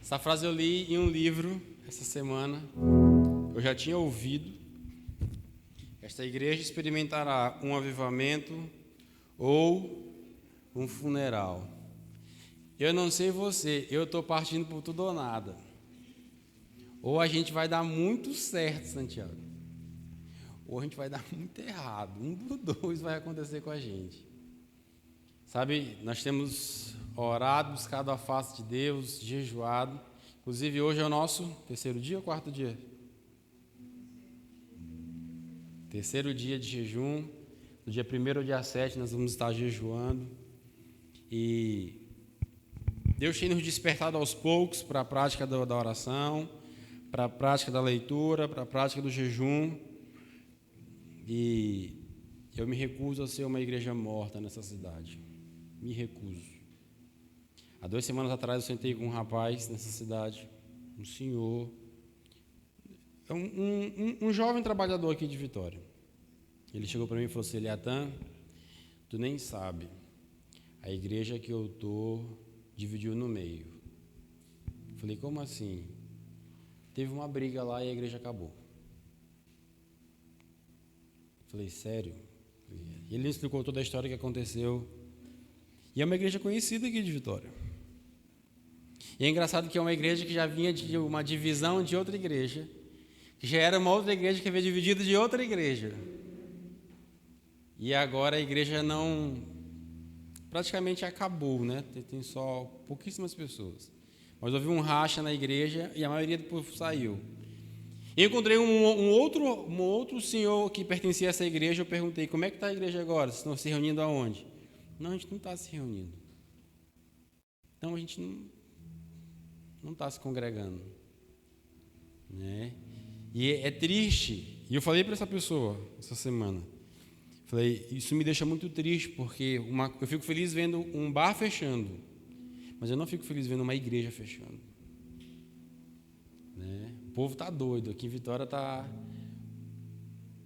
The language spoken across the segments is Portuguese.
Essa frase eu li em um livro essa semana. Eu já tinha ouvido. Esta igreja experimentará um avivamento ou um funeral. Eu não sei você, eu estou partindo por tudo ou nada. Ou a gente vai dar muito certo, Santiago, ou a gente vai dar muito errado. Um dos dois vai acontecer com a gente. Sabe, nós temos orado, buscado a face de Deus, jejuado. Inclusive, hoje é o nosso terceiro dia ou quarto dia? Terceiro dia de jejum. Do dia 1º ao dia 7 nós vamos estar jejuando. E Deus tem nos despertado aos poucos para a prática da oração, para a prática da leitura, para a prática do jejum. E eu me recuso a ser uma igreja morta nessa cidade. Me recuso. Há 2 semanas atrás eu sentei com um rapaz nessa cidade, um senhor, um jovem trabalhador aqui de Vitória. Ele chegou para mim e falou assim: Eliatan, tu nem sabe, a igreja que eu estou dividiu no meio. Eu falei, como assim? Teve uma briga lá e a igreja acabou. Eu falei, sério? E ele me explicou toda a história que aconteceu. E é uma igreja conhecida aqui de Vitória. E é engraçado que é uma igreja que já vinha de uma divisão de outra igreja, que já era uma outra igreja que havia dividido de outra igreja. E agora a igreja não... praticamente acabou, né? Tem só pouquíssimas pessoas. Mas houve um racha na igreja e a maioria do povo saiu. Eu encontrei um outro senhor que pertencia a essa igreja. Eu perguntei, como é que está a igreja agora? Vocês estão se reunindo aonde? Não, a gente não está se reunindo. Então a gente não está se congregando, né? E é triste. E eu falei para essa pessoa essa semana, falei, isso me deixa muito triste, porque eu fico feliz vendo um bar fechando, mas eu não fico feliz vendo uma igreja fechando, né? O povo está doido. Aqui em Vitória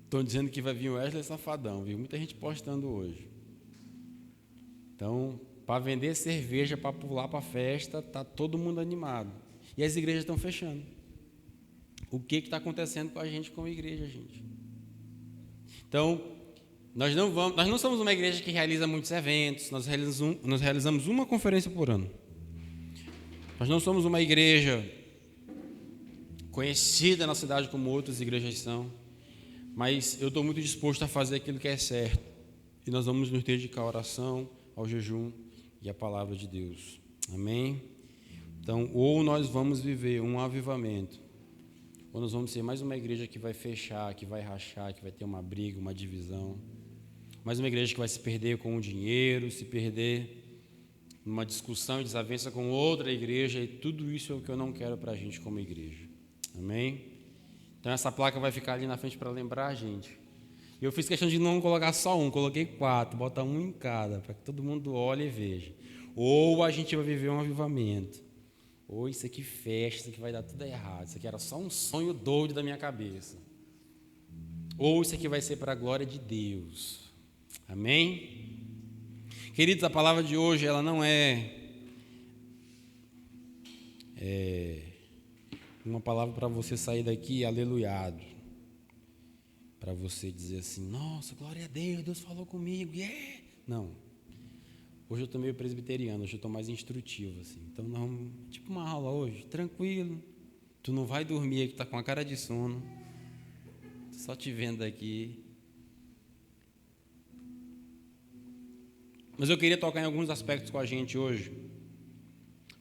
estão dizendo que vai vir o Wesley Safadão, viu? Muita gente postando hoje. Então, para vender cerveja, para pular para a festa, está todo mundo animado. E as igrejas estão fechando. O que está acontecendo com a gente como igreja, gente? Então, nós não somos uma igreja que realiza muitos eventos, nós realizamos uma conferência por ano. Nós não somos uma igreja conhecida na cidade como outras igrejas são, mas eu estou muito disposto a fazer aquilo que é certo. E nós vamos nos dedicar à oração, ao jejum e à palavra de Deus. Amém? Então, ou nós vamos viver um avivamento, ou nós vamos ser mais uma igreja que vai fechar, que vai rachar, que vai ter uma briga, uma divisão. Mais uma igreja que vai se perder com o dinheiro, se perder numa discussão e desavença com outra igreja, e tudo isso é o que eu não quero para a gente como igreja. Amém? Então essa placa vai ficar ali na frente para lembrar a gente. E eu fiz questão de não colocar só um, coloquei 4, bota um em cada, para que todo mundo olhe e veja. Ou a gente vai viver um avivamento, ou isso aqui fecha, isso aqui vai dar tudo errado, isso aqui era só um sonho doido da minha cabeça. Ou isso aqui vai ser para a glória de Deus. Amém? Queridos, a palavra de hoje, ela não é uma palavra para você sair daqui aleluiado, para você dizer assim, nossa, glória a Deus, Deus falou comigo, yeah! Não. Hoje eu estou meio presbiteriano, hoje eu estou mais instrutivo, assim. Então, não, tipo uma aula hoje, tranquilo, tu não vai dormir aí que está com a cara de sono, só te vendo aqui. Mas eu queria tocar em alguns aspectos com a gente hoje,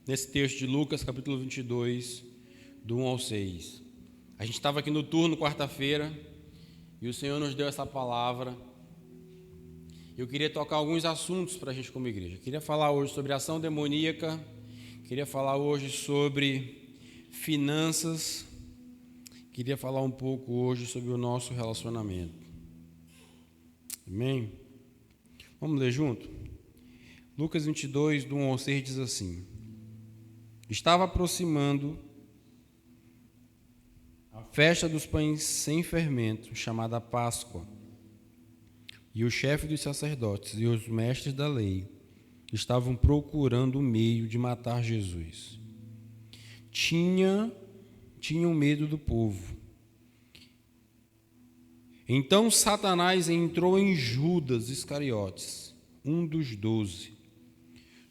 nesse texto de Lucas, capítulo 22, do 1 ao 6. A gente estava aqui no turno, quarta-feira, e o Senhor nos deu essa palavra. Eu queria tocar alguns assuntos para a gente como igreja. Eu queria falar hoje sobre ação demoníaca, queria falar hoje sobre finanças, queria falar um pouco hoje sobre o nosso relacionamento. Amém? Vamos ler junto? Lucas 22, do 1 ao 6, diz assim: Estava aproximando a festa dos pães sem fermento, chamada Páscoa, e o chefe dos sacerdotes e os mestres da lei estavam procurando um meio de matar Jesus. tinham medo do povo. Então Satanás entrou em Judas Iscariotes, um dos 12.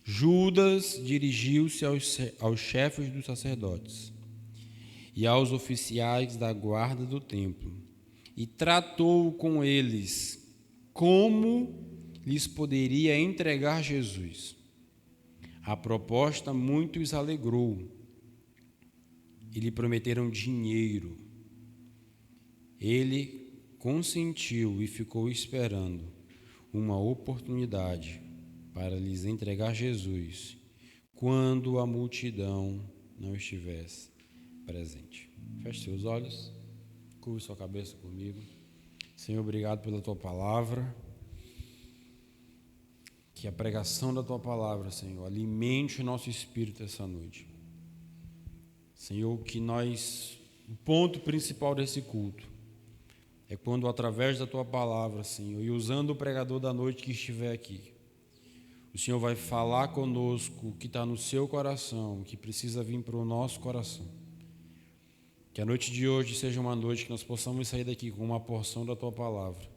Judas dirigiu-se aos chefes dos sacerdotes e aos oficiais da guarda do templo e tratou com eles como lhes poderia entregar Jesus. A proposta muito os alegrou e lhe prometeram dinheiro. Ele consentiu e ficou esperando uma oportunidade para lhes entregar Jesus quando a multidão não estivesse presente. Feche seus olhos, curve sua cabeça comigo. Senhor, obrigado pela tua palavra. Que a pregação da tua palavra, Senhor, alimente o nosso espírito essa noite. Senhor, que o ponto principal desse culto é quando, através da tua palavra, Senhor, e usando o pregador da noite que estiver aqui, o Senhor vai falar conosco o que está no seu coração, o que precisa vir para o nosso coração. Que a noite de hoje seja uma noite que nós possamos sair daqui com uma porção da tua palavra.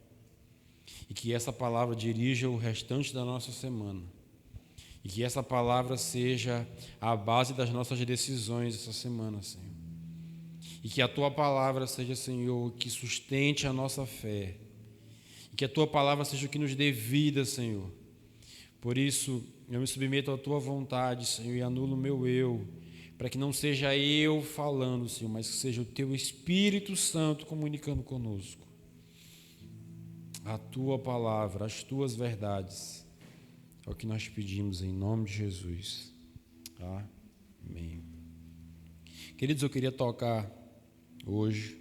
E que essa palavra dirija o restante da nossa semana. E que essa palavra seja a base das nossas decisões essa semana, Senhor. E que a tua palavra seja, Senhor, que sustente a nossa fé. E que a tua palavra seja o que nos dê vida, Senhor. Por isso, eu me submeto à tua vontade, Senhor, e anulo o meu eu, para que não seja eu falando, Senhor, mas que seja o teu Espírito Santo comunicando conosco. A tua palavra, as tuas verdades, é o que nós pedimos em nome de Jesus. Amém. Queridos, eu queria tocar hoje,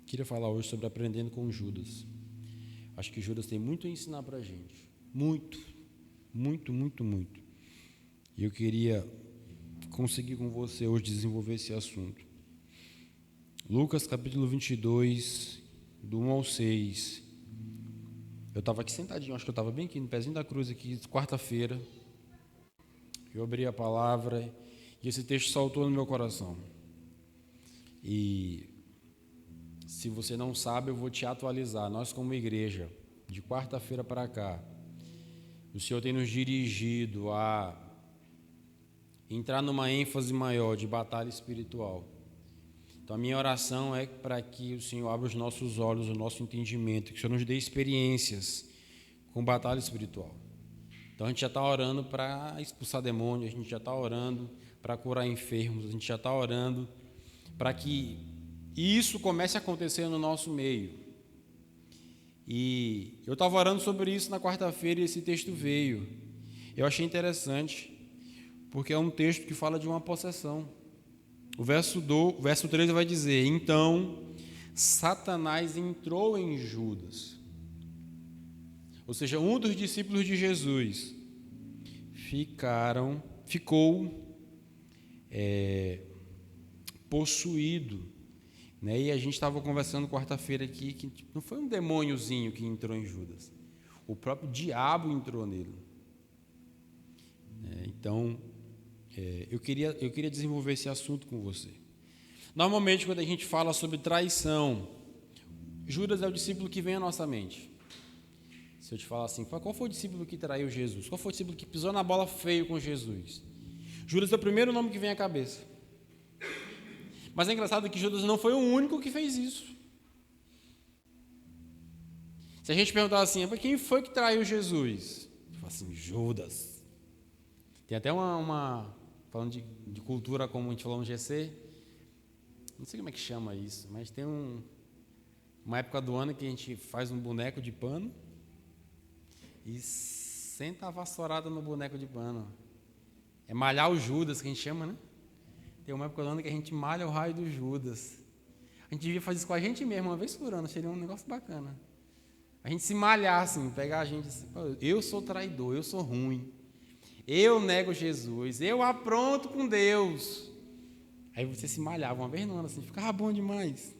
queria falar hoje sobre aprendendo com Judas. Acho que Judas tem muito a ensinar para a gente. Muito, muito, muito, muito. E eu queria conseguir com você hoje desenvolver esse assunto. Lucas capítulo 22, do 1 ao 6. Eu estava aqui sentadinho, acho que eu estava bem aqui no pezinho da cruz, aqui, quarta-feira. Eu abri a palavra e esse texto saltou no meu coração. E se você não sabe, eu vou te atualizar. Nós, como igreja, de quarta-feira para cá, o Senhor tem nos dirigido a entrar numa ênfase maior de batalha espiritual. Então, a minha oração é para que o Senhor abra os nossos olhos, o nosso entendimento, que o Senhor nos dê experiências com batalha espiritual. Então, a gente já está orando para expulsar demônios, a gente já está orando para curar enfermos, a gente já está orando para que isso comece a acontecer no nosso meio. E eu estava orando sobre isso na quarta-feira e esse texto veio. Eu achei interessante, porque é um texto que fala de uma possessão. O verso 13 vai dizer: então Satanás entrou em Judas. Ou seja, um dos discípulos de Jesus ficou possuído. Né? E a gente estava conversando quarta-feira aqui que não foi um demôniozinho que entrou em Judas. O próprio diabo entrou nele. Então, eu queria desenvolver esse assunto com você. Normalmente, quando a gente fala sobre traição, Judas é o discípulo que vem à nossa mente. Se eu te falar assim, qual foi o discípulo que traiu Jesus? Qual foi o discípulo que pisou na bola feio com Jesus? Judas é o primeiro nome que vem à cabeça. Mas é engraçado que Judas não foi o único que fez isso. Se a gente perguntar assim, quem foi que traiu Jesus? Eu falo assim, Judas. Tem até falando de cultura, como a gente falou no GC, não sei como é que chama isso, mas tem uma época do ano que a gente faz um boneco de pano e senta a vassourada no boneco de pano. É malhar o Judas, que a gente chama, né? Tem uma época do ano que a gente malha o raio do Judas. A gente devia fazer isso com a gente mesmo, uma vez por ano, seria um negócio bacana. A gente se malhar assim, pegar a gente assim, eu sou traidor, eu sou ruim, eu nego Jesus, eu apronto com Deus. Aí você se malhava uma vez no ano assim, ficava bom demais.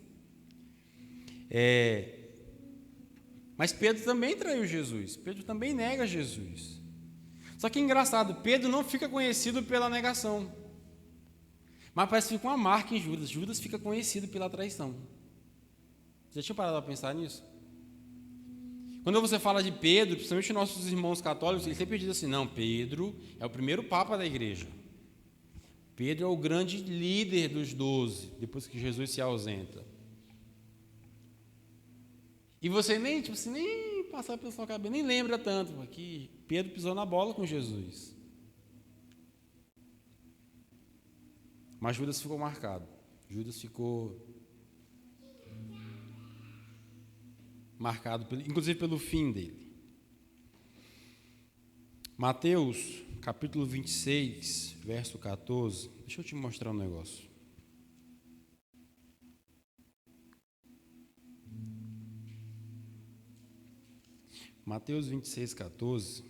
Mas Pedro também traiu Jesus, Pedro também nega Jesus. Só que é engraçado, Pedro não fica conhecido pela negação. Mas parece que fica uma marca em Judas. Judas fica conhecido pela traição. Já tinha parado para pensar nisso? Quando você fala de Pedro, principalmente nossos irmãos católicos, eles sempre dizem assim, não, Pedro é o primeiro papa da igreja. Pedro é o grande líder dos 12, depois que Jesus se ausenta. E você nem passar pela sua cabeça, nem lembra tanto, que Pedro pisou na bola com Jesus. Mas Judas ficou marcado. Judas ficou marcado, inclusive pelo fim dele. Mateus, capítulo 26, verso 14. Deixa eu te mostrar um negócio. Mateus 26, 14,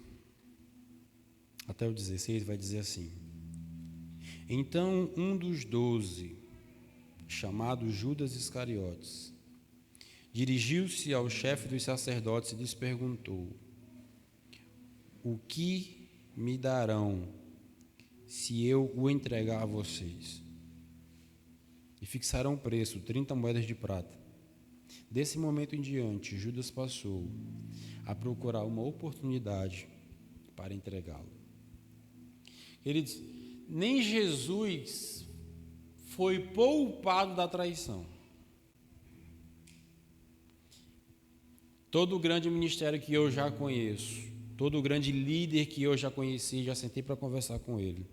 até o 16, vai dizer assim: Então um dos 12, chamado Judas Iscariotes, dirigiu-se ao chefe dos sacerdotes e lhes perguntou: O que me darão se eu o entregar a vocês? E fixaram o preço, 30 moedas de prata. Desse momento em diante, Judas passou a procurar uma oportunidade para entregá-lo. Queridos, nem Jesus foi poupado da traição. Todo o grande ministério que eu já conheço, todo o grande líder que eu já conheci, já sentei para conversar com ele.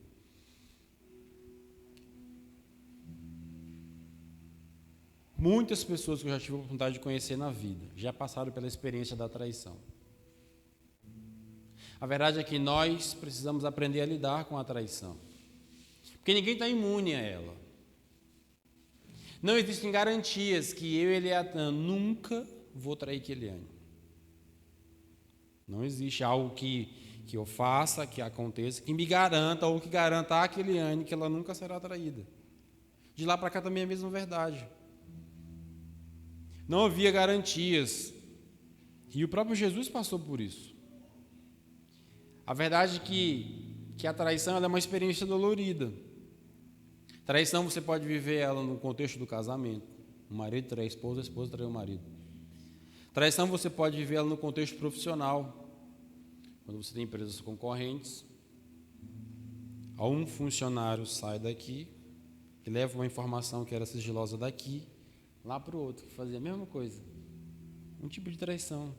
Muitas pessoas que eu já tive a oportunidade de conhecer na vida já passaram pela experiência da traição. A verdade é que nós precisamos aprender a lidar com a traição, porque ninguém está imune a ela. Não existem garantias que eu e Eliatan nunca vou trair Keliane. Não existe algo que eu faça, que aconteça, que me garanta ou que garanta a Keliane que ela nunca será traída. De lá para cá também é a mesma verdade. Não havia garantias. E o próprio Jesus passou por isso. A verdade é que a traição ela é uma experiência dolorida. Traição você pode viver ela no contexto do casamento. O marido trai a esposa trai o marido. Traição você pode viver ela no contexto profissional. Quando você tem empresas concorrentes, um funcionário sai daqui e leva uma informação que era sigilosa daqui lá para o outro, que fazia a mesma coisa. Um tipo de traição.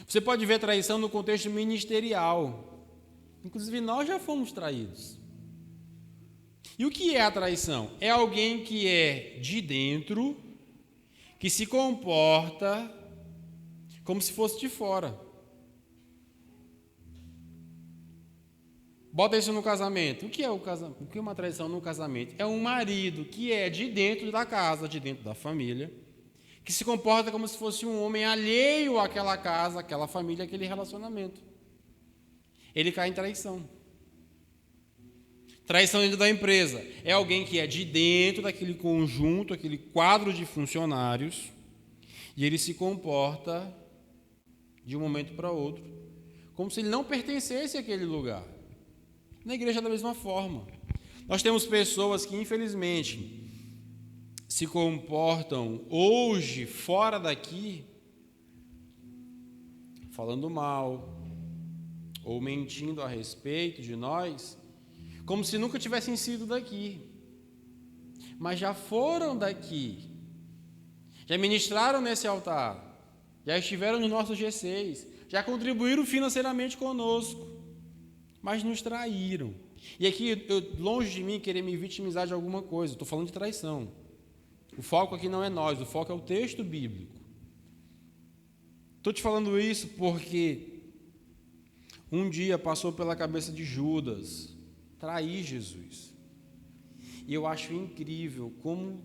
Você pode ver traição no contexto ministerial. Inclusive, nós já fomos traídos. E o que é a traição? É alguém que é de dentro, que se comporta como se fosse de fora. Bota isso no casamento. O que é o casamento? O que é uma traição no casamento? É um marido que é de dentro da casa, de dentro da família, que se comporta como se fosse um homem alheio àquela casa, àquela família, àquele relacionamento. Ele cai em traição. Traição dentro da empresa. É alguém que é de dentro daquele conjunto, aquele quadro de funcionários, e ele se comporta de um momento para outro, como se ele não pertencesse àquele lugar. Na igreja da mesma forma. Nós temos pessoas que, infelizmente, se comportam hoje, fora daqui, falando mal, ou mentindo a respeito de nós, como se nunca tivessem sido daqui. Mas já foram daqui. Já ministraram nesse altar. Já estiveram nos nossos G6. Já contribuíram financeiramente conosco. Mas nos traíram. E aqui, longe de mim querer me vitimizar de alguma coisa, estou falando de traição. O foco aqui não é nós, o foco é o texto bíblico. Estou te falando isso porque um dia passou pela cabeça de Judas trair Jesus. E eu acho incrível como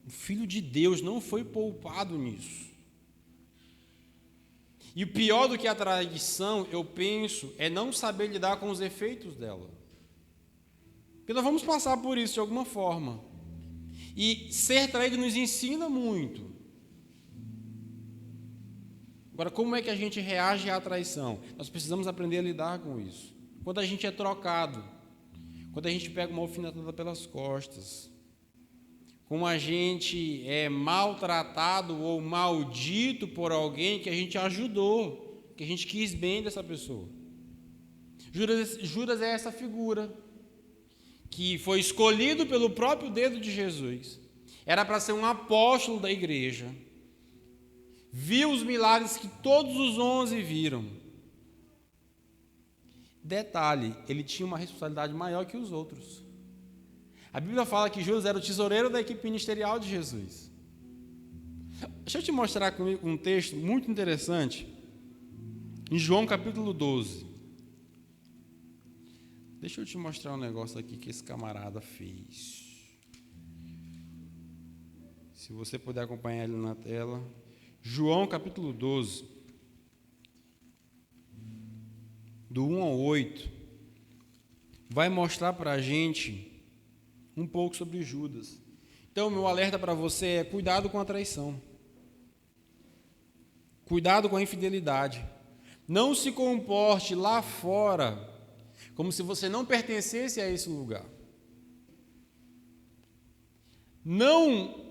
o Filho de Deus não foi poupado nisso. E o pior do que a traição, eu penso, é não saber lidar com os efeitos dela. Porque nós vamos passar por isso de alguma forma. E ser traído nos ensina muito. Agora, como é que a gente reage à traição? Nós precisamos aprender a lidar com isso. Quando a gente é trocado, quando a gente pega uma alfinetada pelas costas, como a gente é maltratado ou maldito por alguém que a gente ajudou, que a gente quis bem dessa pessoa. Judas é essa figura que foi escolhido pelo próprio dedo de Jesus. Era para ser um apóstolo da igreja. Viu os milagres que todos os 11 viram. Detalhe, ele tinha uma responsabilidade maior que os outros. A Bíblia fala que Judas era o tesoureiro da equipe ministerial de Jesus. Deixa eu te mostrar comigo um texto muito interessante, em João capítulo 12. Deixa eu te mostrar um negócio aqui que esse camarada fez. Se você puder acompanhar ele na tela. João capítulo 12, do 1 ao 8, vai mostrar para a gente um pouco sobre Judas. Então, meu alerta para você é: cuidado com a traição. Cuidado com a infidelidade. Não se comporte lá fora como se você não pertencesse a esse lugar. Não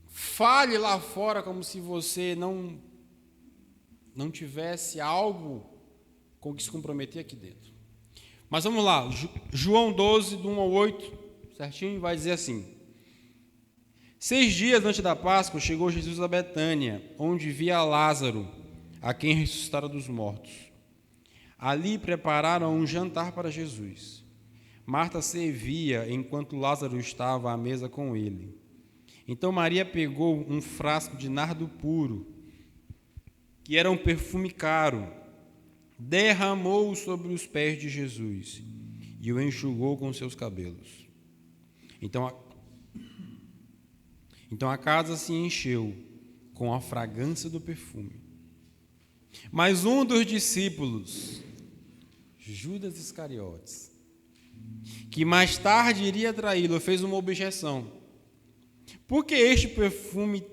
fale lá fora como se você não tivesse algo com que se comprometer aqui dentro. Mas vamos lá, João 12, do 1 ao 8, certinho, vai dizer assim: 6 dias antes da Páscoa, chegou Jesus a Betânia, onde via Lázaro, a quem ressuscitara dos mortos. Ali prepararam um jantar para Jesus. Marta servia enquanto Lázaro estava à mesa com ele. Então Maria pegou um frasco de nardo puro, que era um perfume caro, derramou-o sobre os pés de Jesus e o enxugou com seus cabelos. Então a casa se encheu com a fragrância do perfume. Mas um dos discípulos, Judas Iscariotes, que mais tarde iria traí-lo, fez uma objeção. Por que este perfume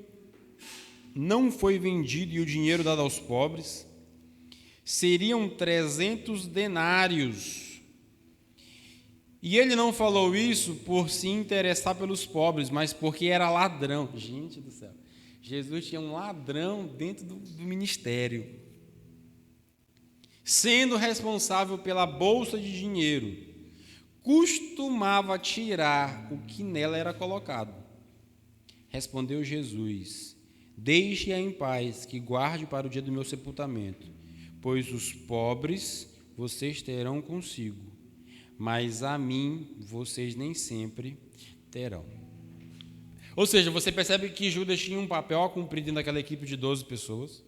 não foi vendido e o dinheiro dado aos pobres? Seriam 300 denários. E ele não falou isso por se interessar pelos pobres, mas porque era ladrão. Gente do céu, Jesus tinha um ladrão dentro do ministério, sendo responsável pela bolsa de dinheiro. Costumava tirar o que nela era colocado. Respondeu Jesus: deixe-a em paz, que guarde para o dia do meu sepultamento, pois os pobres vocês terão consigo, mas a mim vocês nem sempre terão. Ou seja, você percebe que Judas tinha um papel a cumprir dentro daquela equipe de 12 pessoas.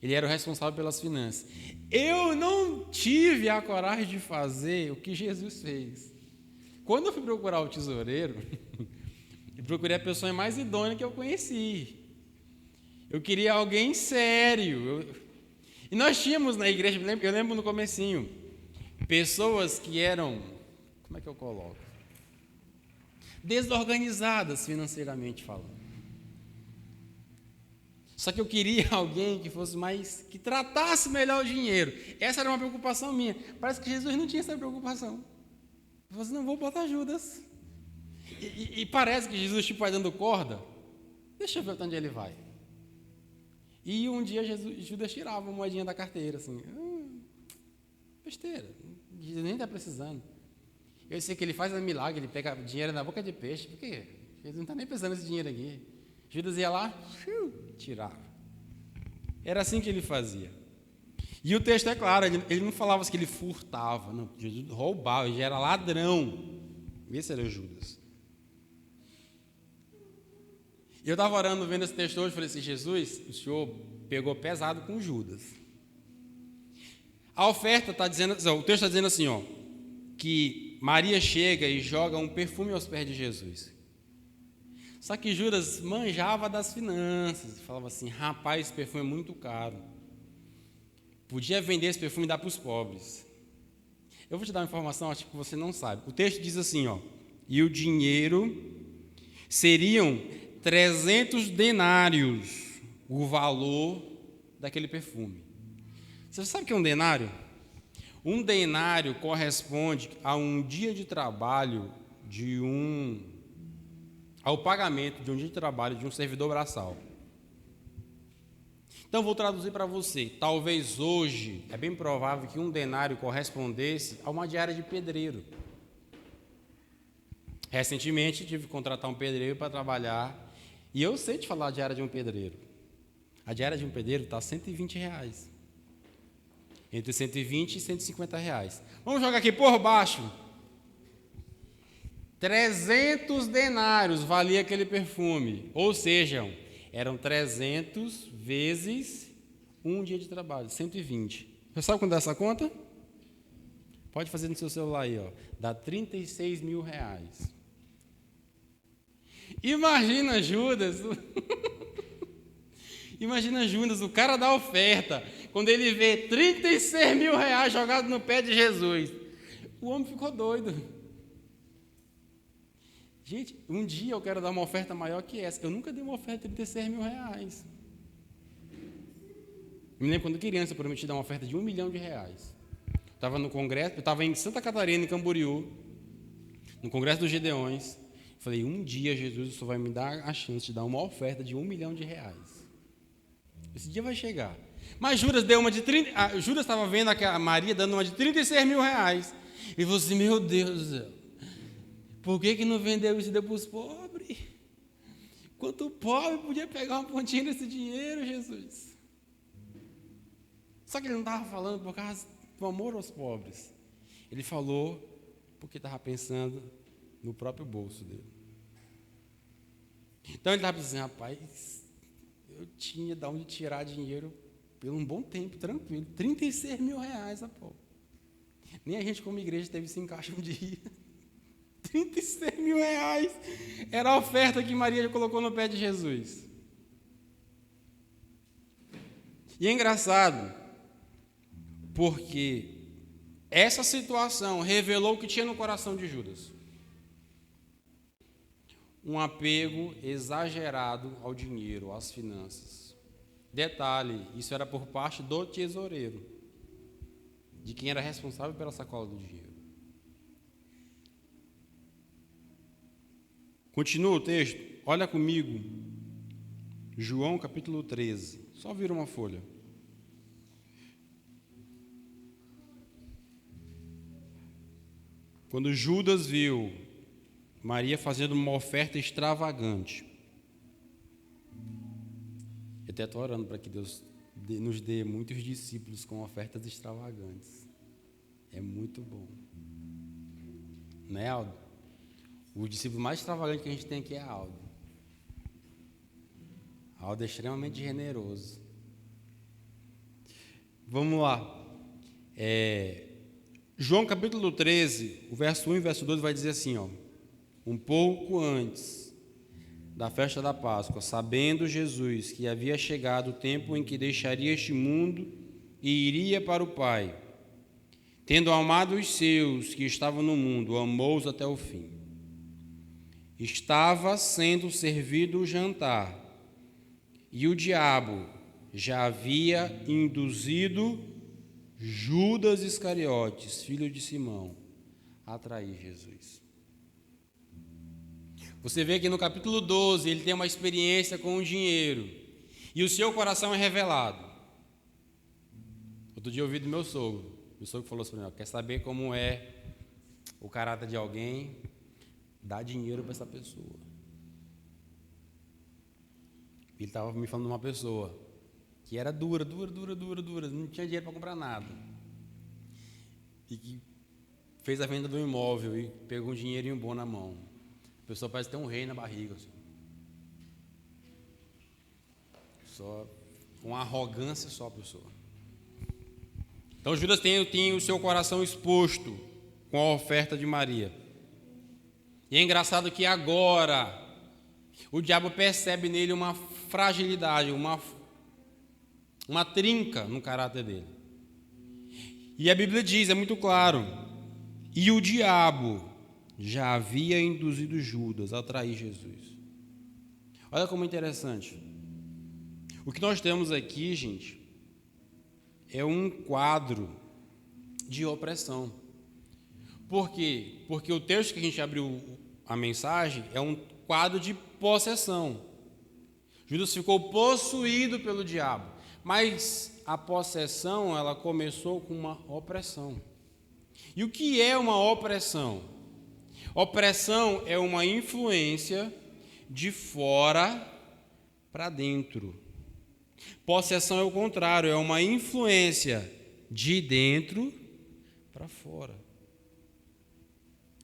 Ele era o responsável pelas finanças. Eu não tive a coragem de fazer o que Jesus fez. Quando eu fui procurar o tesoureiro, eu procurei a pessoa mais idônea que eu conheci. Eu queria alguém sério. E nós tínhamos na igreja, eu lembro no comecinho, pessoas que eram, como é que eu coloco? Desorganizadas financeiramente falando. Só que eu queria alguém que fosse mais, que tratasse melhor o dinheiro. Essa era uma preocupação minha. Parece que Jesus não tinha essa preocupação. Eu falei assim: não vou botar Judas. E parece que Jesus tipo vai dando corda. Deixa eu ver até onde ele vai. E um dia Judas tirava uma moedinha da carteira, assim. Besteira. Jesus nem está precisando. Eu sei que ele faz um milagre, ele pega dinheiro na boca de peixe. Por quê? Jesus não está nem precisando desse dinheiro aqui. Judas ia lá, tirava. Era assim que ele fazia. E o texto é claro, ele não falava que ele furtava, não. Jesus roubava, ele já era ladrão. Esse era Judas. Eu estava orando, vendo esse texto hoje, falei assim: Jesus, o Senhor pegou pesado com Judas. A oferta está dizendo, o texto está dizendo assim, ó, que Maria chega e joga um perfume aos pés de Jesus. Só que Judas manjava das finanças, falava assim: rapaz, esse perfume é muito caro. Podia vender esse perfume e dar para os pobres. Eu vou te dar uma informação, acho que você não sabe. O texto diz assim, ó: e o dinheiro seriam 300 denários, o valor daquele perfume. Você sabe o que é um denário? Um denário corresponde a um dia de trabalho ao pagamento de um dia de trabalho de um servidor braçal. Então, vou traduzir para você. Talvez hoje, é bem provável que um denário correspondesse a uma diária de pedreiro. Recentemente, tive que contratar um pedreiro para trabalhar, e eu sei te falar a diária de um pedreiro. A diária de um pedreiro está R$120. Entre 120 e 150 reais. Vamos jogar aqui por baixo. 300 denários valia aquele perfume. Ou seja, eram 300 vezes um dia de trabalho, 120. Você sabe quando dá essa conta? Pode fazer no seu celular aí, ó. Dá R$36 mil. Imagina Judas. Imagina Judas, o cara da oferta, quando ele vê R$36 mil jogado no pé de Jesus. O homem ficou doido. Gente, um dia eu quero dar uma oferta maior que essa. Eu nunca dei uma oferta de R$36 mil. Eu me lembro quando criança, eu prometi dar uma oferta de R$1 milhão. Estava no congresso, eu estava em Santa Catarina, em Camboriú, no congresso dos Gedeões. Falei, um dia Jesus só vai me dar a chance de dar uma oferta de R$1 milhão. Esse dia vai chegar. Mas Judas deu uma de 30. Judas estava vendo a Maria dando uma de R$36 mil. E falou assim, meu Deus do céu, por que não vendeu isso e deu para os pobres? Quanto pobre podia pegar uma pontinha desse dinheiro, Jesus? Só que ele não estava falando por causa do amor aos pobres. Ele falou porque estava pensando no próprio bolso dele. Então ele estava pensando, rapaz, eu tinha de onde tirar dinheiro por um bom tempo, tranquilo. R$36 mil, pô. Nem a gente como igreja teve esse encaixe um dia. R$36 mil era a oferta que Maria colocou no pé de Jesus. E é engraçado, porque essa situação revelou o que tinha no coração de Judas. Um apego exagerado ao dinheiro, às finanças. Detalhe, isso era por parte do tesoureiro, de quem era responsável pela sacola do dinheiro. Continua o texto, olha comigo, João capítulo 13, só vira uma folha. Quando Judas viu Maria fazendo uma oferta extravagante, eu até estou orando para que Deus nos dê muitos discípulos com ofertas extravagantes. É muito bom. Não é, Aldo? O discípulo mais extravagante que a gente tem aqui é Aldo. Aldo é extremamente generoso. Vamos lá. João capítulo 13, o verso 1 e o verso 2 vai dizer assim, ó. Um pouco antes da festa da Páscoa, sabendo Jesus que havia chegado o tempo em que deixaria este mundo e iria para o Pai, tendo amado os seus que estavam no mundo, amou-os até o fim. Estava sendo servido o jantar, e o diabo já havia induzido Judas Iscariotes, filho de Simão, a trair Jesus. Você vê que no capítulo 12 ele tem uma experiência com o dinheiro e o seu coração é revelado. Outro dia eu ouvi do meu sogro falou assim para mim, quer saber como é o caráter de alguém? Dá dinheiro para essa pessoa. Ele estava me falando de uma pessoa que era dura, não tinha dinheiro para comprar nada. E que fez a venda do imóvel e pegou um dinheirinho bom na mão. A pessoa parece ter um rei na barriga. Assim. Só com arrogância só a pessoa. Então Judas tem o seu coração exposto com a oferta de Maria. E é engraçado que agora o diabo percebe nele uma fragilidade, uma trinca no caráter dele. E a Bíblia diz, é muito claro, e o diabo já havia induzido Judas a trair Jesus. Olha como é interessante. O que nós temos aqui, gente, é um quadro de opressão. Por quê? Porque o texto que a gente abriu a mensagem é um quadro de possessão. Judas ficou possuído pelo diabo, mas a possessão ela começou com uma opressão. E o que é uma opressão? Opressão é uma influência de fora para dentro. Possessão é o contrário, é uma influência de dentro para fora.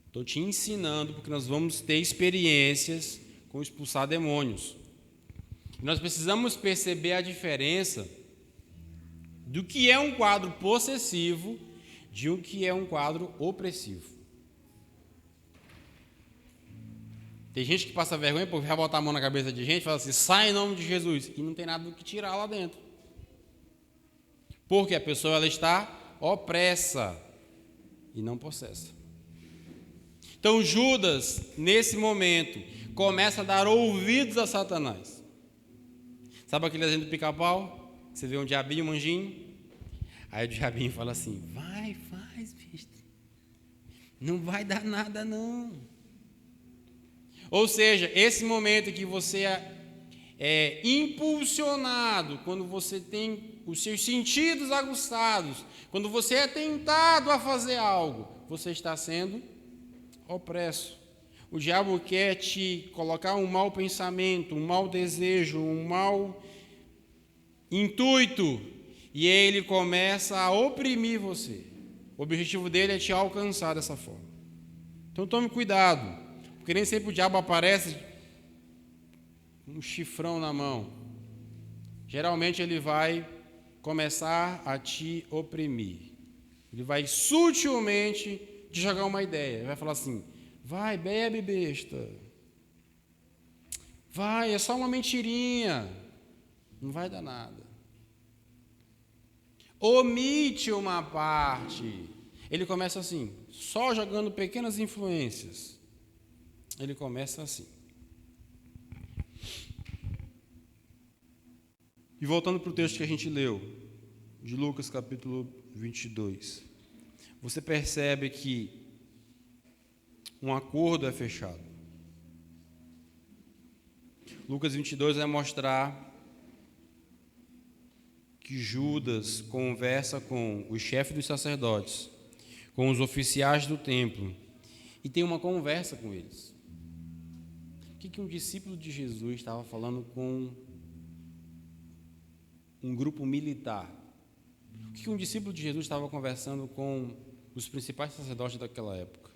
Estou te ensinando porque nós vamos ter experiências com expulsar demônios. Nós precisamos perceber a diferença do que é um quadro possessivo de o que é um quadro opressivo. Tem gente que passa vergonha porque vai botar a mão na cabeça de gente e fala assim, sai em nome de Jesus. E não tem nada do que tirar lá dentro. Porque a pessoa ela está opressa e não possessa. Então Judas, nesse momento, começa a dar ouvidos a Satanás. Sabe aquele desenho do Pica-Pau? Você vê um diabinho e um anjinho? Aí o diabinho fala assim, vai, faz, bicho. Não vai dar nada, não. Ou seja, esse momento que você é impulsionado, quando você tem os seus sentidos aguçados, quando você é tentado a fazer algo, você está sendo opresso. O diabo quer te colocar um mau pensamento, um mau desejo, um mau intuito, e ele começa a oprimir você. O objetivo dele é te alcançar dessa forma. Então tome cuidado. Porque nem sempre o diabo aparece com um chifrão na mão. Geralmente ele vai começar a te oprimir. Ele vai sutilmente te jogar uma ideia. Ele vai falar assim, vai, bebe, besta. Vai, é só uma mentirinha. Não vai dar nada. Omite uma parte. Ele começa assim, só jogando pequenas influências. Ele começa assim. E voltando para o texto que a gente leu, de Lucas capítulo 22, você percebe que um acordo é fechado. Lucas 22 vai mostrar que Judas conversa com o chefe dos sacerdotes, com os oficiais do templo, e tem uma conversa com eles. O que um discípulo de Jesus estava falando com um grupo militar? O que um discípulo de Jesus estava conversando com os principais sacerdotes daquela época?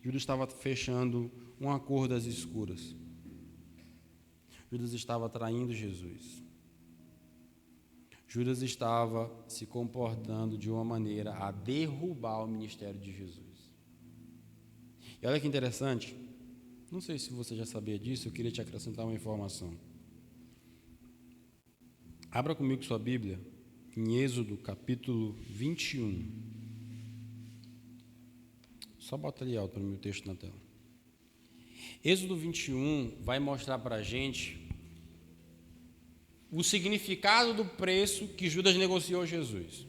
Judas estava fechando um acordo às escuras. Judas estava traindo Jesus. Judas estava se comportando de uma maneira a derrubar o ministério de Jesus. E olha que interessante, não sei se você já sabia disso, eu queria te acrescentar uma informação. Abra comigo sua Bíblia em Êxodo capítulo 21. Só bota ali alto para mim o texto na tela. Êxodo 21 vai mostrar para a gente o significado do preço que Judas negociou a Jesus.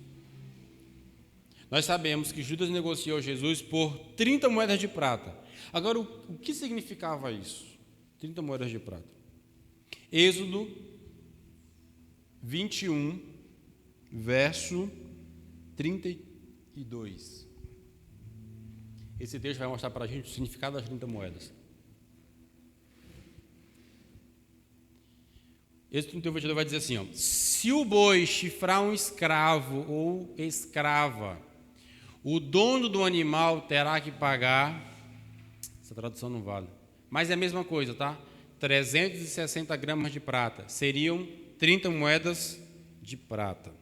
Nós sabemos que Judas negociou Jesus por 30 moedas de prata. Agora, o que significava isso? 30 moedas de prata. Êxodo 21, verso 32. Esse texto vai mostrar para a gente o significado das 30 moedas. Êxodo 31, 22 vai dizer assim, ó, se o boi chifrar um escravo ou escrava, o dono do animal terá que pagar, essa tradução não vale, mas é a mesma coisa, tá? 360 gramas de prata, seriam 30 moedas de prata.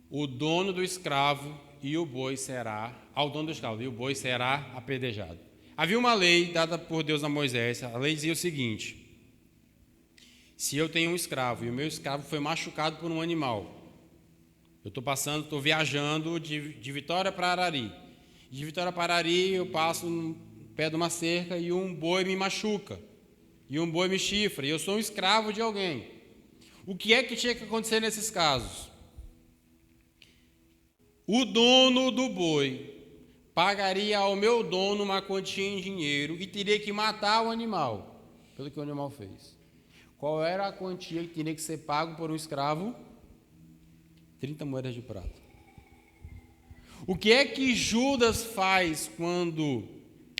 O dono do escravo e o boi será, ao dono do escravo e o boi será apedrejado. Havia uma lei dada por Deus a Moisés, a lei dizia o seguinte: se eu tenho um escravo e o meu escravo foi machucado por um animal, eu estou viajando de Vitória para Arari. De Vitória para Arari eu passo no pé de uma cerca e um boi me machuca. E um boi me chifra. E eu sou um escravo de alguém. O que é que tinha que acontecer nesses casos? o dono do boi pagaria ao meu dono uma quantia em dinheiro e teria que matar o animal, pelo que o animal fez. Qual era a quantia que teria que ser pago por um escravo? 30 moedas de prata. O que é que Judas faz quando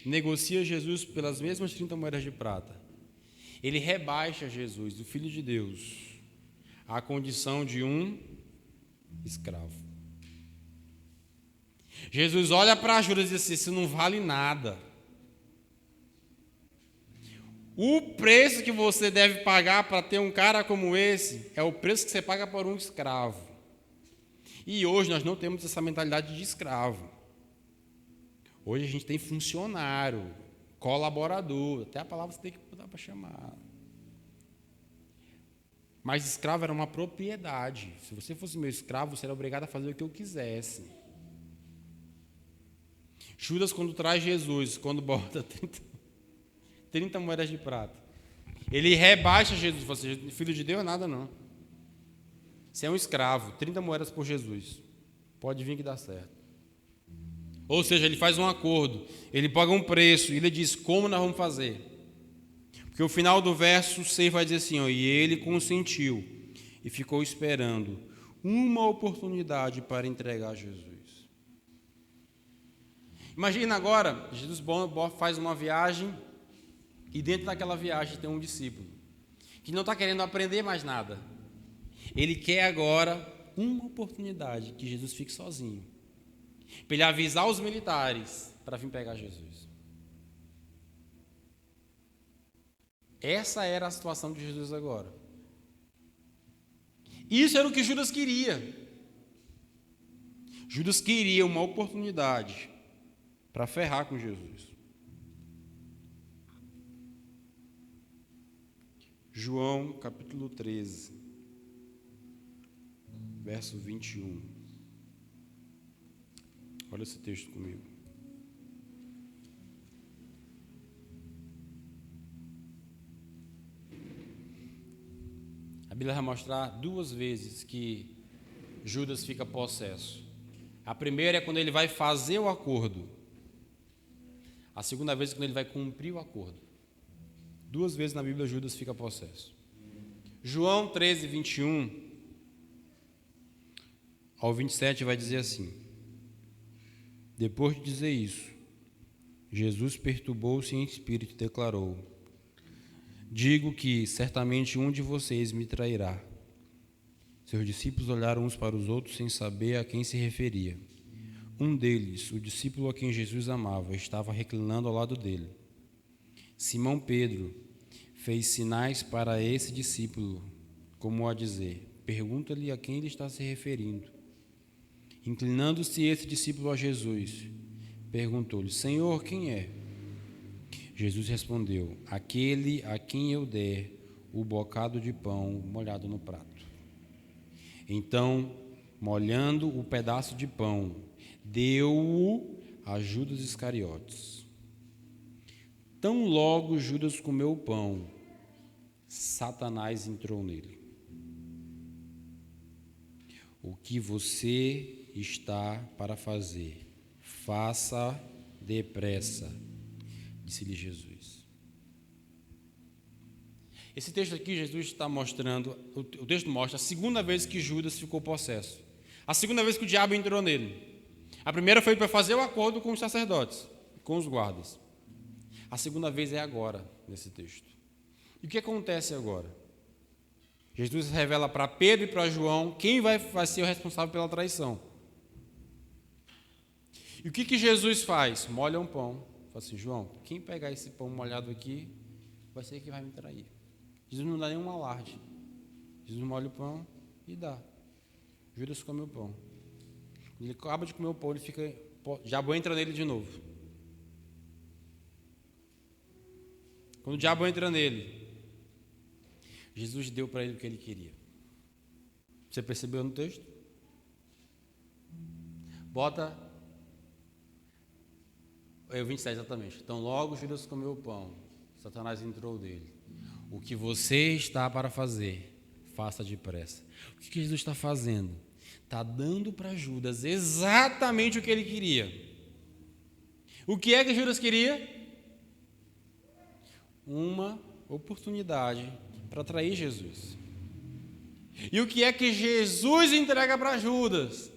negocia Jesus pelas mesmas 30 moedas de prata? Ele rebaixa Jesus, o Filho de Deus, à condição de um escravo. Jesus olha para Judas e diz assim: isso não vale nada. O preço que você deve pagar para ter um cara como esse é o preço que você paga por um escravo. E hoje nós não temos essa mentalidade de escravo. Hoje a gente tem funcionário, colaborador, até a palavra você tem que mudar para chamar. Mas escravo era uma propriedade. Se você fosse meu escravo, você era obrigado a fazer o que eu quisesse. Judas, quando traz Jesus, quando bota 30 moedas de prata, ele rebaixa Jesus. Você, filho de Deus, nada não. Você é um escravo, 30 moedas por Jesus. Pode vir que dá certo. Ou seja, ele faz um acordo, ele paga um preço, e ele diz como nós vamos fazer. Porque o final do verso 6 vai dizer assim, ó, e ele consentiu e ficou esperando uma oportunidade para entregar Jesus. Imagina agora, Jesus faz uma viagem e dentro daquela viagem tem um discípulo que não está querendo aprender mais nada. Ele quer agora uma oportunidade que Jesus fique sozinho, para ele avisar os militares para vir pegar Jesus. Essa era a situação de Jesus agora. Isso era o que Judas queria. Judas queria uma oportunidade para ferrar com Jesus. João capítulo 13, verso 21. Olha esse texto comigo. A Bíblia vai mostrar duas vezes que Judas fica possesso. A primeira é quando ele vai fazer o acordo. A segunda vez é quando ele vai cumprir o acordo. Duas vezes na Bíblia Judas fica possesso. João 13, 21 ao 27 vai dizer assim: depois de dizer isso, Jesus perturbou-se em espírito e declarou: digo que certamente um de vocês me trairá. Seus discípulos olharam uns para os outros sem saber a quem se referia. Um deles, o discípulo a quem Jesus amava, estava reclinando ao lado dele. Simão Pedro fez sinais para esse discípulo, como a dizer: pergunta-lhe a quem ele está se referindo. Inclinando-se esse discípulo a Jesus, perguntou-lhe: Senhor, quem é? Jesus respondeu: aquele a quem eu der o bocado de pão molhado no prato. Então, molhando o pedaço de pão, deu-o a Judas Iscariotes. Tão logo Judas comeu o pão, Satanás entrou nele. O que você está para fazer, faça depressa, disse-lhe Jesus. Esse texto aqui, Jesus está mostrando, o texto mostra a segunda vez que Judas ficou possesso. A segunda vez que o diabo entrou nele. A primeira foi para fazer o acordo com os sacerdotes, com os guardas. A segunda vez é agora, nesse texto. E o que acontece agora? Jesus revela para Pedro e para João quem vai ser o responsável pela traição. E o que Jesus faz? Molha um pão. Fala assim: João, quem pegar esse pão molhado aqui, vai ser quem vai me trair. Jesus não dá nenhum alarde. Jesus molha o pão e dá. Judas come o pão. Ele acaba de comer o pão, ele fica, o diabo entra nele de novo. Quando o diabo entra nele, Jesus deu para ele o que ele queria. Você percebeu no texto? Bota o 27 exatamente. Então logo Judas comeu o pão, Satanás entrou dele. O que você está para fazer, faça depressa. O que Jesus está fazendo? está dando para Judas exatamente o que ele queria. O que é que Judas queria? Uma oportunidade para trair Jesus. E o que é que Jesus entrega para Judas?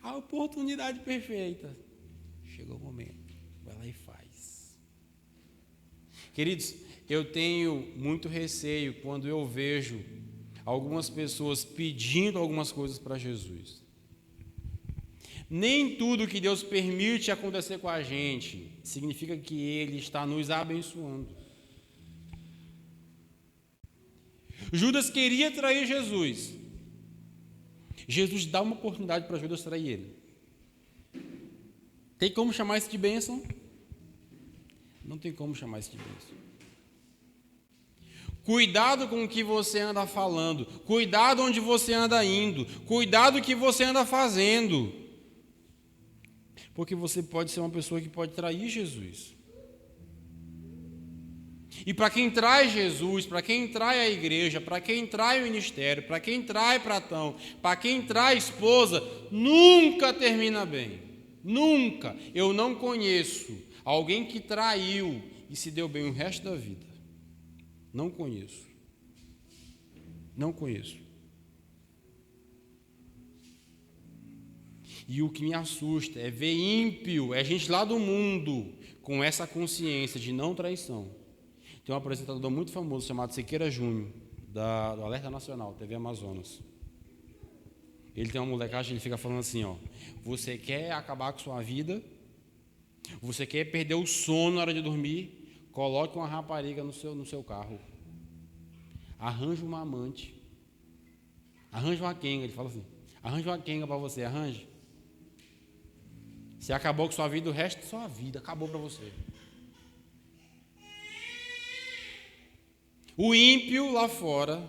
A oportunidade perfeita. Chegou o momento, vai lá e faz. Queridos, eu tenho muito receio quando eu vejo algumas pessoas pedindo algumas coisas para Jesus. Nem tudo que Deus permite acontecer com a gente significa que Ele está nos abençoando. Judas queria trair Jesus. Jesus dá uma oportunidade para Judas trair ele. Tem como chamar isso de bênção? Não tem como chamar isso de bênção. Cuidado com o que você anda falando. Cuidado onde você anda indo. Cuidado com o que você anda fazendo. Porque você pode ser uma pessoa que pode trair Jesus. E para quem trai Jesus, para quem trai a igreja, para quem trai o ministério, para quem trai Platão, para quem trai a esposa, nunca termina bem. Nunca. Eu não conheço alguém que traiu e se deu bem o resto da vida. Não conheço. Não conheço. E o que me assusta é ver ímpio, é gente lá do mundo com essa consciência de não traição. Tem um apresentador muito famoso chamado Siqueira Júnior, do Alerta Nacional, TV Amazonas. Ele tem uma molecagem, ele fica falando assim, ó: você quer acabar com sua vida? Você quer perder o sono na hora de dormir? Coloque uma rapariga no seu carro. Arranje uma amante. Arranje uma quenga, ele fala assim. Arranje uma quenga para você, arranje. Você acabou com sua vida, o resto da sua vida acabou para você. O ímpio lá fora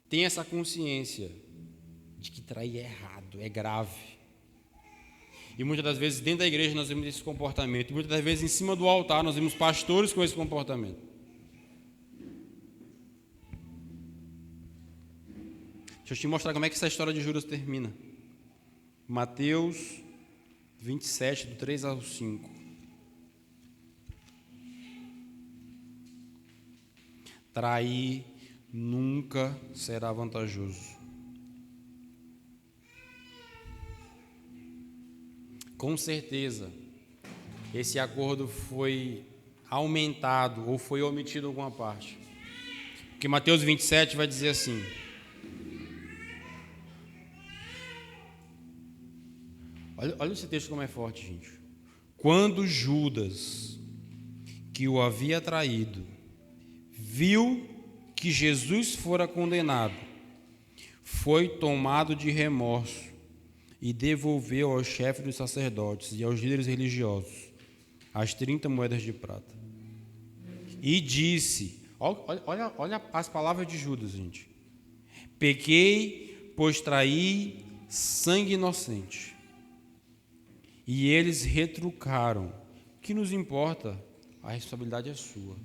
tem essa consciência de que trair é errado, é grave. E muitas das vezes dentro da igreja nós vemos esse comportamento. E muitas das vezes em cima do altar nós vemos pastores com esse comportamento. Deixa eu te mostrar como é que essa história de Judas termina. Mateus 27, do 3 ao 5. Trair nunca será vantajoso. Com certeza, esse acordo foi aumentado ou foi omitido em alguma parte. Porque Mateus 27 vai dizer assim: olha esse texto como é forte, gente. Quando Judas, que o havia traído, viu que Jesus fora condenado, foi tomado de remorso e devolveu ao chefe dos sacerdotes e aos líderes religiosos as 30 moedas de prata. E disse, olha as palavras de Judas, gente: pequei, pois traí sangue inocente. E eles retrucaram: o que nos importa? A responsabilidade é sua.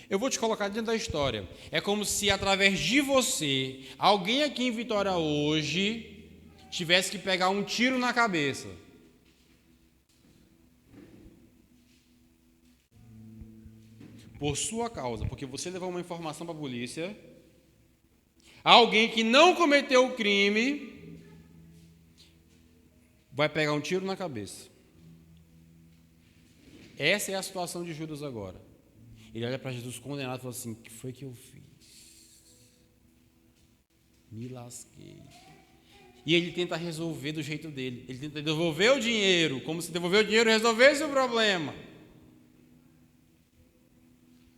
Eu vou te colocar dentro da história. É como se através de você, alguém aqui em Vitória hoje tivesse que pegar um tiro na cabeça. Por sua causa, porque você levou uma informação para a polícia. Alguém que não cometeu o crime vai pegar um tiro na cabeça. Essa é a situação de Judas agora. Ele olha para Jesus condenado e fala assim: o que foi que eu fiz? Me lasquei. E ele tenta resolver do jeito dele. Ele tenta devolver o dinheiro, como se devolver o dinheiro resolvesse o problema.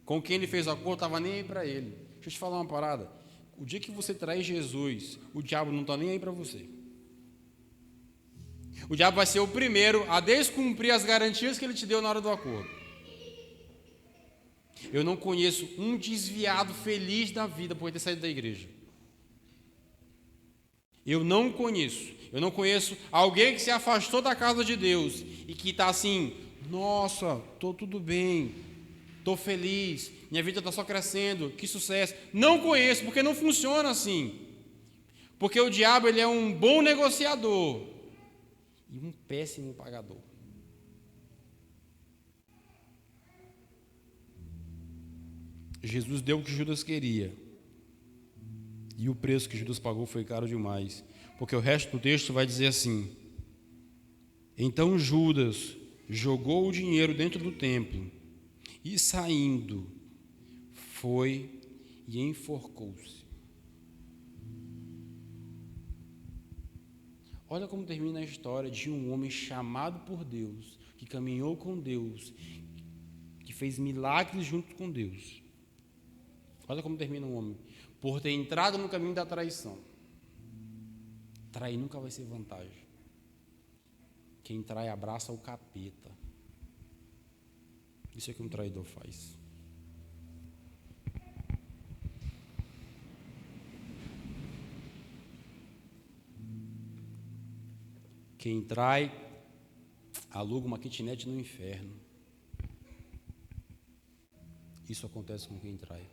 Com quem ele fez o acordo, estava nem aí para ele. Deixa eu te falar uma parada. O dia que você trai Jesus, o diabo não está nem aí para você. O diabo vai ser o primeiro a descumprir as garantias que ele te deu na hora do acordo. Eu não conheço um desviado feliz da vida por ter saído da igreja. Eu não conheço alguém que se afastou da casa de Deus e que está assim: nossa, estou tudo bem, estou feliz, minha vida está só crescendo, que sucesso. Não conheço, porque não funciona assim. Porque o diabo ele é um bom negociador e um péssimo pagador. Jesus deu o que Judas queria. E o preço que Judas pagou foi caro demais. Porque o resto do texto vai dizer assim: então Judas jogou o dinheiro dentro do templo e, saindo, foi e enforcou-se. Olha como termina a história de um homem chamado por Deus, que caminhou com Deus, que fez milagres junto com Deus. Olha como termina um homem. Por ter entrado no caminho da traição. Trair nunca vai ser vantagem. Quem trai abraça o capeta. Isso é que um traidor faz. Quem trai aluga uma kitnet no inferno. Isso acontece com quem trai.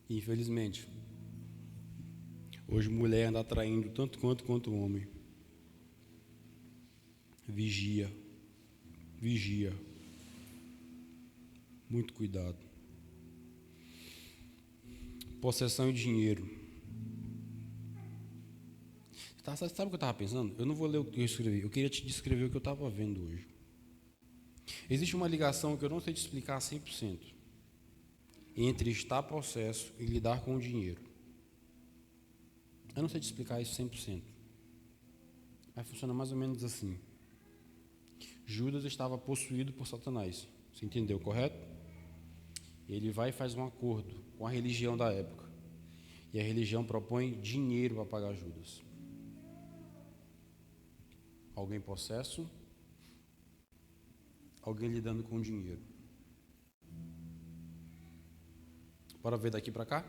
Infelizmente, hoje mulher anda traindo tanto quanto o homem. Vigia. Vigia. Muito cuidado. Possessão e dinheiro. Sabe o que eu estava pensando? Eu não vou ler o que eu escrevi. Eu queria te descrever o que eu estava vendo hoje. Existe uma ligação que eu não sei te explicar 100% entre estar possesso e lidar com o dinheiro. Eu não sei te explicar isso 100%. Mas funciona mais ou menos assim. Judas estava possuído por Satanás. Você entendeu, correto? Ele vai e faz um acordo com a religião da época. E a religião propõe dinheiro para pagar Judas. Alguém possesso, alguém lidando com dinheiro. Bora ver daqui para cá?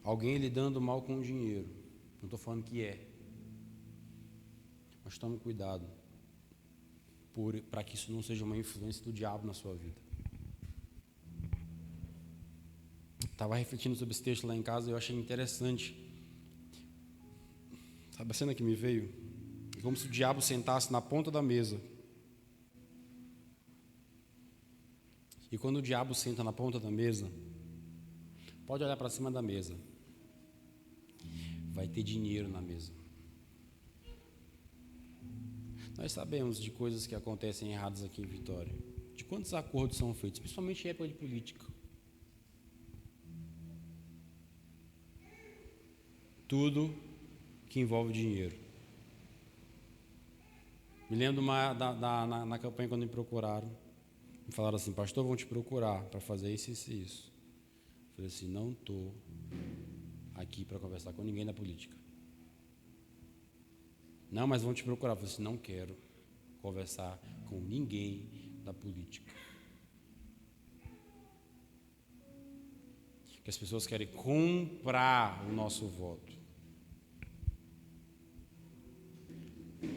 Alguém lidando mal com o dinheiro. Não estou falando que é. Mas tome cuidado para que isso não seja uma influência do diabo na sua vida. Estava refletindo sobre esse texto lá em casa e eu achei interessante. Sabe a cena que me veio? É como se o diabo sentasse na ponta da mesa. E quando o diabo senta na ponta da mesa, pode olhar para cima da mesa. Vai ter dinheiro na mesa. Nós sabemos de coisas que acontecem erradas aqui em Vitória. De quantos acordos são feitos, principalmente em época de política. Tudo que envolve dinheiro. Me lembro na campanha quando me procuraram. Me falaram assim: pastor, vão te procurar para fazer isso, isso e isso. Eu falei assim: não estou aqui para conversar com ninguém da política. Não, mas vão te procurar. Eu falei assim: não quero conversar com ninguém da política. Que as pessoas querem comprar o nosso voto.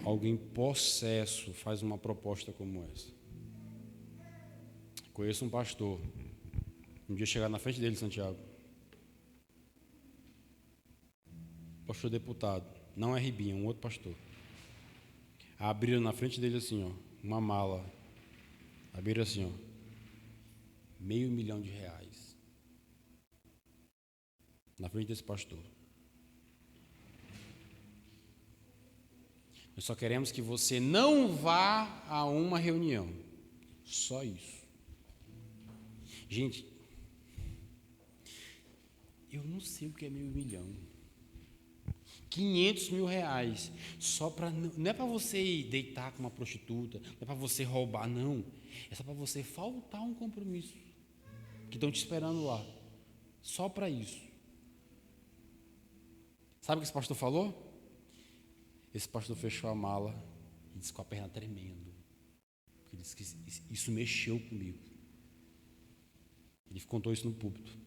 Alguém possesso faz uma proposta como essa. Conheço um pastor. Um dia chegar na frente dele, Santiago. Pastor deputado. Não é Ribinha, é um outro pastor. Abriram na frente dele assim, ó, uma mala. Abriram assim, ó, R$500 mil. Na frente desse pastor. Nós só queremos que você não vá a uma reunião. Só isso. Gente, eu não sei o que é R$1 milhão. R$500 mil. Só para não é para você ir deitar com uma prostituta, não é para você roubar, não. É só para você faltar um compromisso que estão te esperando lá. Só para isso. Sabe o que esse pastor falou? Esse pastor fechou a mala e disse com a perna tremendo. Ele disse que isso mexeu comigo. Ele contou isso no púlpito.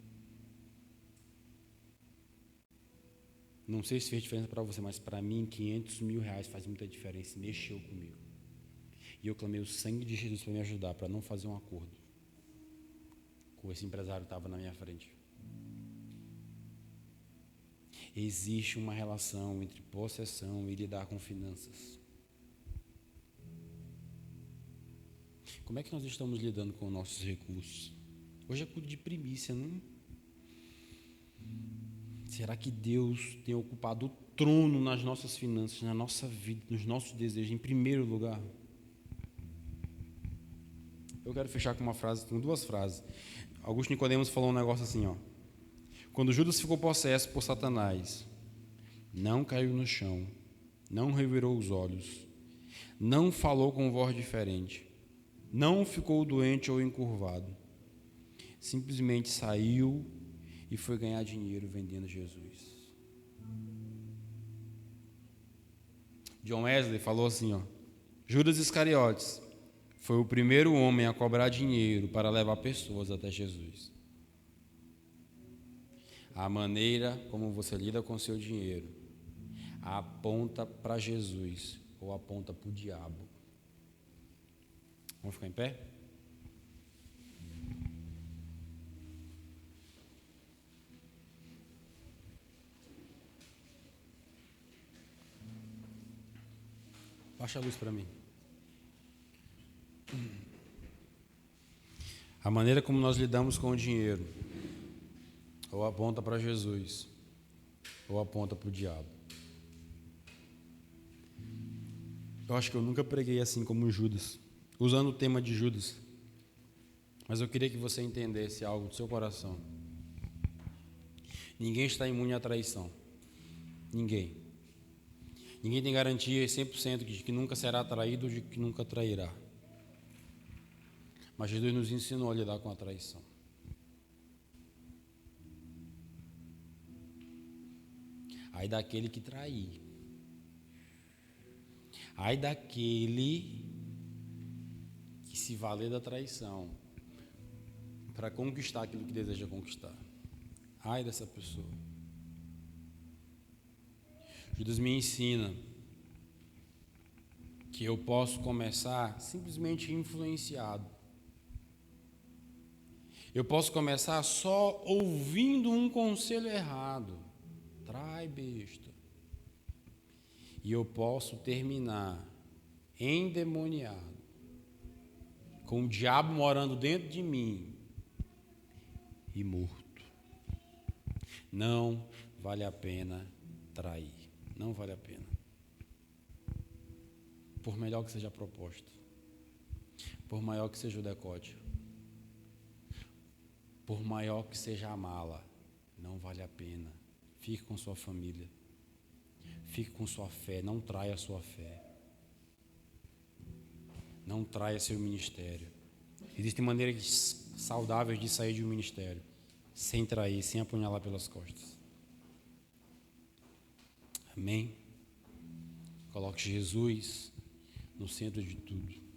Não sei se fez diferença para você, mas para mim R$500 mil faz muita diferença. Mexeu comigo. E eu clamei o sangue de Jesus para me ajudar, para não fazer um acordo com esse empresário que estava na minha frente. Existe uma relação entre possessão e lidar com finanças. Como é que nós estamos lidando com nossos recursos? Hoje é culto de primícia, não? Será que Deus tem ocupado o trono nas nossas finanças, na nossa vida, nos nossos desejos, em primeiro lugar? Eu quero fechar com duas frases. Augusto Nicodemos falou um negócio assim, ó. Quando Judas ficou possesso por Satanás, não caiu no chão, não revirou os olhos, não falou com voz diferente, não ficou doente ou encurvado, simplesmente saiu e foi ganhar dinheiro vendendo Jesus. John Wesley falou assim, ó, Judas Iscariotes foi o primeiro homem a cobrar dinheiro para levar pessoas até Jesus. A maneira como você lida com seu dinheiro aponta para Jesus ou aponta para o diabo. Vamos ficar em pé? Baixa a luz para mim. A maneira como nós lidamos com o dinheiro ou aponta para Jesus ou aponta para o diabo. Eu acho que eu nunca preguei assim como Judas, usando o tema de Judas. Mas eu queria que você entendesse algo do seu coração. Ninguém está imune à traição. Ninguém. Ninguém tem garantia 100% de que nunca será traído ou de que nunca trairá. Mas Jesus nos ensinou a lidar com a traição. Ai daquele que trair. Ai daquele que se valer da traição para conquistar aquilo que deseja conquistar. Ai dessa pessoa. Judas me ensina que eu posso começar simplesmente influenciado. Eu posso começar só ouvindo um conselho errado. Trai, besta. E eu posso terminar endemoniado, com o diabo morando dentro de mim e morto. Não vale a pena trair. Não vale a pena. Por melhor que seja a proposta, por maior que seja o decote, por maior que seja a mala, não vale a pena. Fique com sua família. Fique com sua fé. Não traia a sua fé. Não traia seu ministério. Existem maneiras saudáveis de sair de um ministério sem trair, sem apunhalar pelas costas. Amém? Coloque Jesus no centro de tudo.